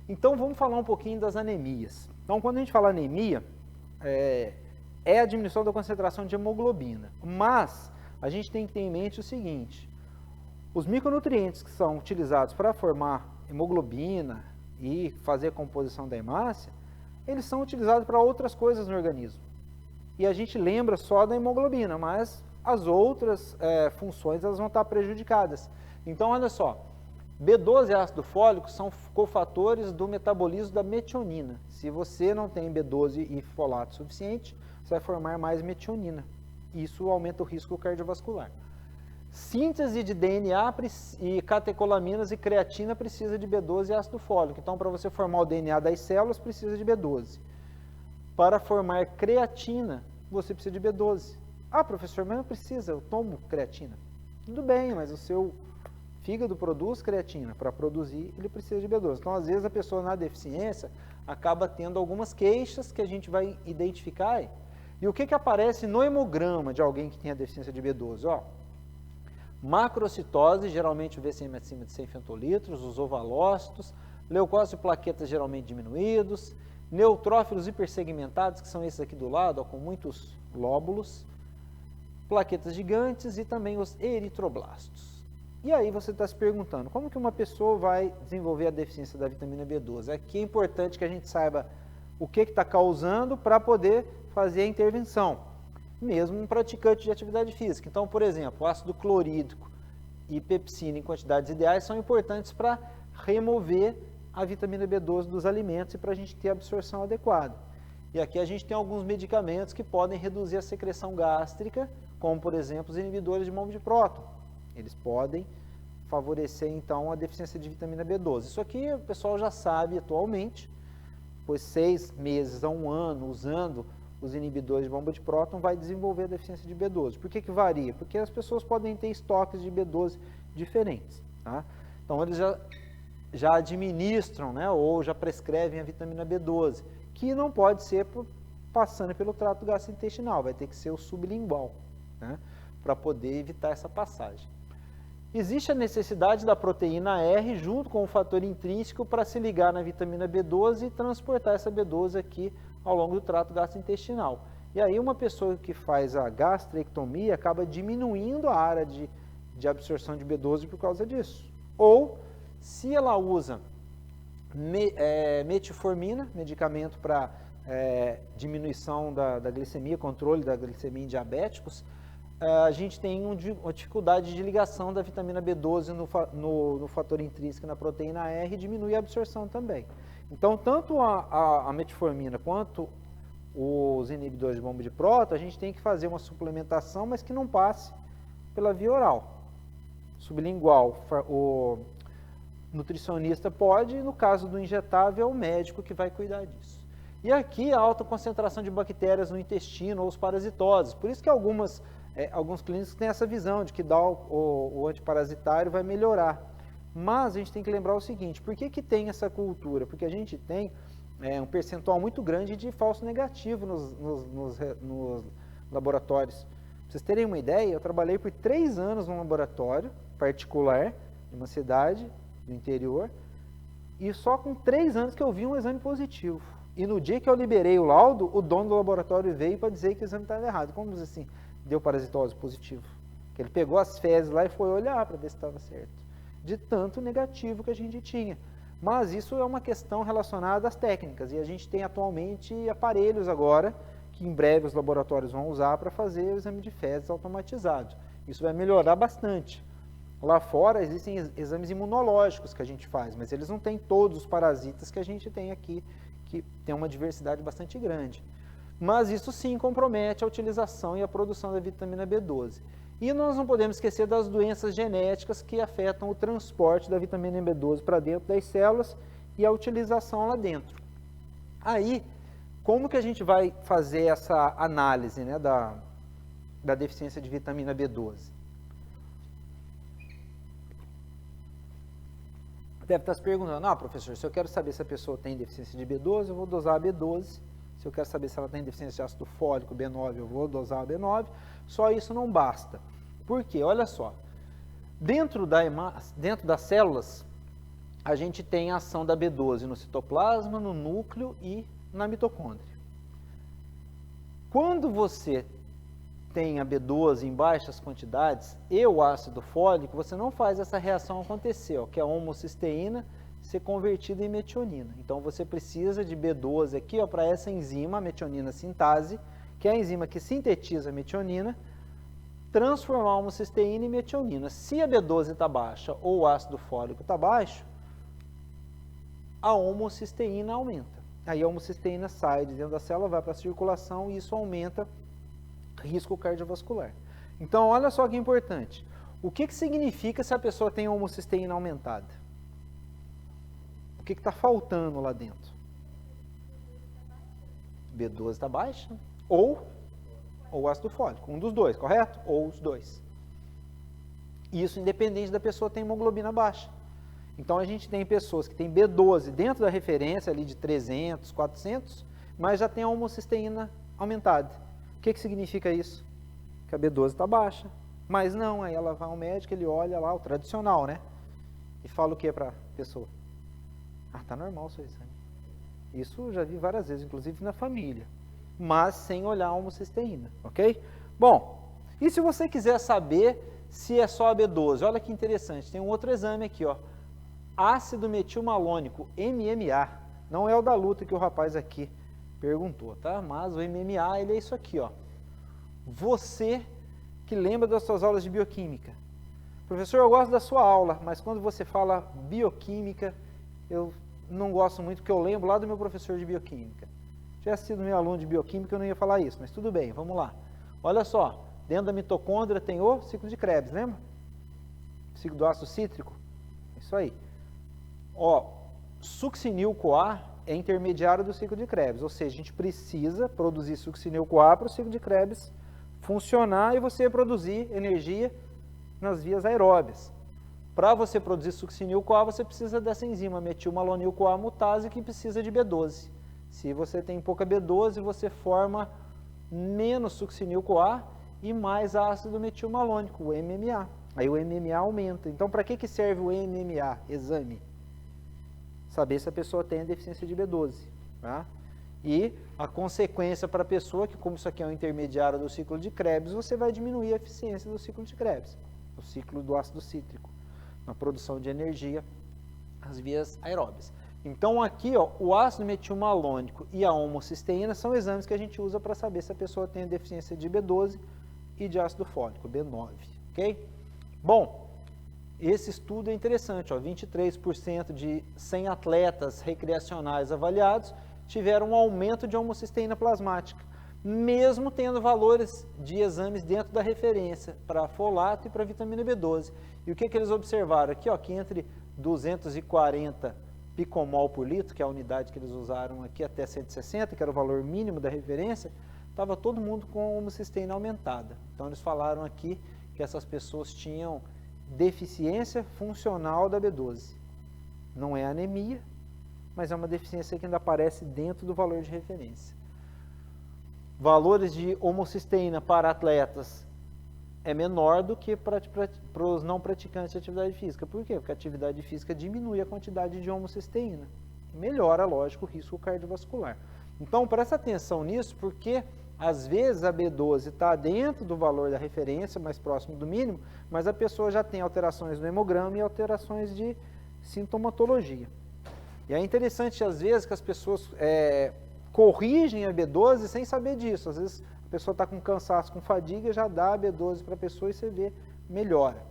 Então, vamos falar um pouquinho das anemias. Então, quando a gente fala anemia, é a diminuição da concentração de hemoglobina. Mas, a gente tem que ter em mente o seguinte, os micronutrientes que são utilizados para formar hemoglobina e fazer a composição da hemácia, eles são utilizados para outras coisas no organismo. E a gente lembra só da hemoglobina, mas as outras funções elas vão estar prejudicadas. Então, olha só, B12 e ácido fólico são cofatores do metabolismo da metionina. Se você não tem B12 e folato suficiente, você vai formar mais metionina. Isso aumenta o risco cardiovascular. Síntese de DNA e catecolaminas e creatina precisa de B12 e ácido fólico. Então, para você formar o DNA das células, precisa de B12. Para formar creatina, você precisa de B12. Ah, professor, mas não precisa, eu tomo creatina. Tudo bem, mas o seu fígado produz creatina. Para produzir, ele precisa de B12. Então, às vezes, a pessoa na deficiência acaba tendo algumas queixas que a gente vai identificar. E o que aparece no hemograma de alguém que tem a deficiência de B12? Ó, macrocitose, geralmente o VCM acima de 100 femtolitros, os ovalócitos, leucócitos e plaquetas geralmente diminuídos, neutrófilos hipersegmentados, que são esses aqui do lado, ó, com muitos lóbulos, plaquetas gigantes e também os eritroblastos. E aí você está se perguntando, como que uma pessoa vai desenvolver a deficiência da vitamina B12? Aqui é importante que a gente saiba o que está causando para poder fazer a intervenção, mesmo um praticante de atividade física. Então, por exemplo, o ácido clorídrico e pepsina em quantidades ideais são importantes para remover a vitamina B12 dos alimentos e para a gente ter a absorção adequada. E aqui a gente tem alguns medicamentos que podem reduzir a secreção gástrica, como, por exemplo, os inibidores de bomba de próton. Eles podem favorecer, então, a deficiência de vitamina B12. Isso aqui o pessoal já sabe atualmente, pois 6 meses a 1 ano usando os inibidores de bomba de próton vai desenvolver a deficiência de B12. Por que varia? Porque as pessoas podem ter estoques de B12 diferentes. Tá? Então, eles já administram, né, ou já prescrevem a vitamina B12, que não pode ser passando pelo trato gastrointestinal, vai ter que ser o sublingual, né, para poder evitar essa passagem. Existe a necessidade da proteína R junto com o fator intrínseco para se ligar na vitamina B12 e transportar essa B12 aqui ao longo do trato gastrointestinal. E aí uma pessoa que faz a gastrectomia acaba diminuindo a área de absorção de B12 por causa disso. Ou, se ela usa metformina, medicamento para diminuição da glicemia, controle da glicemia em diabéticos, a gente tem uma dificuldade de ligação da vitamina B12 no fator intrínseco na proteína R e diminui a absorção também. Então, tanto a metformina quanto os inibidores de bomba de próton, a gente tem que fazer uma suplementação, mas que não passe pela via oral. Sublingual, o nutricionista pode, e no caso do injetável, é o médico que vai cuidar disso. E aqui a alta concentração de bactérias no intestino ou os parasitoses. Por isso que alguns clínicos têm essa visão de que dar o antiparasitário vai melhorar. Mas a gente tem que lembrar o seguinte, por que tem essa cultura? Porque a gente tem um percentual muito grande de falso negativo nos laboratórios. Para vocês terem uma ideia, eu trabalhei por 3 anos num laboratório particular, de uma cidade do interior, e só com 3 anos que eu vi um exame positivo. E no dia que eu liberei o laudo, o dono do laboratório veio para dizer que o exame estava errado. Como assim, deu parasitose positivo? Que ele pegou as fezes lá e foi olhar para ver se estava certo. De tanto negativo que a gente tinha. Mas isso é uma questão relacionada às técnicas, e a gente tem atualmente aparelhos agora, que em breve os laboratórios vão usar para fazer o exame de fezes automatizado. Isso vai melhorar bastante. Lá fora existem exames imunológicos que a gente faz, mas eles não têm todos os parasitas que a gente tem aqui, que tem uma diversidade bastante grande. Mas isso sim compromete a utilização e a produção da vitamina B12. E nós não podemos esquecer das doenças genéticas que afetam o transporte da vitamina B12 para dentro das células e a utilização lá dentro. Aí, como que a gente vai fazer essa análise, né, da deficiência de vitamina B12? Deve estar se perguntando, professor, se eu quero saber se a pessoa tem deficiência de B12, eu vou dosar a B12. Se eu quero saber se ela tem deficiência de ácido fólico, B9, eu vou dosar a B9. Só isso não basta. Por quê? Olha só, dentro das células, a gente tem a ação da B12 no citoplasma, no núcleo e na mitocôndria. Quando você tem a B12 em baixas quantidades e o ácido fólico, você não faz essa reação acontecer, ó, que é a homocisteína ser convertida em metionina. Então você precisa de B12 aqui para essa enzima, a metionina sintase, que é a enzima que sintetiza a metionina, transformar a homocisteína em metionina. Se a B12 está baixa ou o ácido fólico está baixo, a homocisteína aumenta. Aí a homocisteína sai de dentro da célula, vai para a circulação e isso aumenta risco cardiovascular. Então, olha só que importante. O que significa se a pessoa tem homocisteína aumentada? O que está faltando lá dentro? B12 está baixa ou ácido fólico. Um dos dois, correto? Ou os dois. Isso independente da pessoa ter hemoglobina baixa. Então, a gente tem pessoas que têm B12 dentro da referência ali de 300, 400, mas já tem a homocisteína aumentada. O que significa isso? Que a B12 está baixa. Mas não, aí ela vai ao médico, ele olha lá, o tradicional, né? E fala o que para a pessoa? Ah, tá normal o seu exame. Isso eu já vi várias vezes, inclusive na família. Mas sem olhar a homocisteína, ok? Bom, e se você quiser saber se é só a B12? Olha que interessante, tem um outro exame aqui, ó. Ácido metilmalônico, MMA. Não é o da luta que o rapaz aqui perguntou, tá? Mas o MMA, ele é isso aqui, ó. Você que lembra das suas aulas de bioquímica. Professor, eu gosto da sua aula, mas quando você fala bioquímica, eu não gosto muito, porque eu lembro lá do meu professor de bioquímica. Se tivesse sido meu aluno de bioquímica, eu não ia falar isso, mas tudo bem, vamos lá. Olha só, dentro da mitocôndria tem o ciclo de Krebs, lembra? Ciclo do ácido cítrico. Isso aí. Ó, succinil-CoA é intermediário do ciclo de Krebs, ou seja, a gente precisa produzir succinil-CoA para o ciclo de Krebs funcionar e você produzir energia nas vias aeróbias. Para você produzir succinil-CoA, você precisa dessa enzima metilmalonil-CoA mutase que precisa de B12. Se você tem pouca B12, você forma menos succinil-CoA e mais ácido metilmalônico, o MMA. Aí o MMA aumenta. Então, para que serve o MMA, exame? Saber se a pessoa tem a deficiência de B12. Tá? E a consequência para a pessoa, que como isso aqui é um intermediário do ciclo de Krebs, você vai diminuir a eficiência do ciclo de Krebs, do ciclo do ácido cítrico, na produção de energia, as vias aeróbias. Então aqui, ó, o ácido metilmalônico e a homocisteína são exames que a gente usa para saber se a pessoa tem a deficiência de B12 e de ácido fólico, B9, ok? Bom, esse estudo é interessante, ó, 23% de 100 atletas recreacionais avaliados tiveram um aumento de homocisteína plasmática, mesmo tendo valores de exames dentro da referência para folato e para vitamina B12. E o que eles observaram aqui, ó, que entre 240 picomol por litro, que é a unidade que eles usaram aqui, até 160, que era o valor mínimo da referência, estava todo mundo com homocisteína aumentada. Então eles falaram aqui que essas pessoas tinham deficiência funcional da B12. Não é anemia, mas é uma deficiência que ainda aparece dentro do valor de referência. Valores de homocisteína para atletas é menor do que para os não praticantes de atividade física. Por quê? Porque a atividade física diminui a quantidade de homocisteína. Melhora, lógico, o risco cardiovascular. Então, presta atenção nisso, porque às vezes a B12 está dentro do valor da referência, mais próximo do mínimo, mas a pessoa já tem alterações no hemograma e alterações de sintomatologia. E é interessante, às vezes, que as pessoas corrigem a B12 sem saber disso. Às vezes a pessoa está com cansaço, com fadiga, já dá a B12 para a pessoa e você vê, melhora.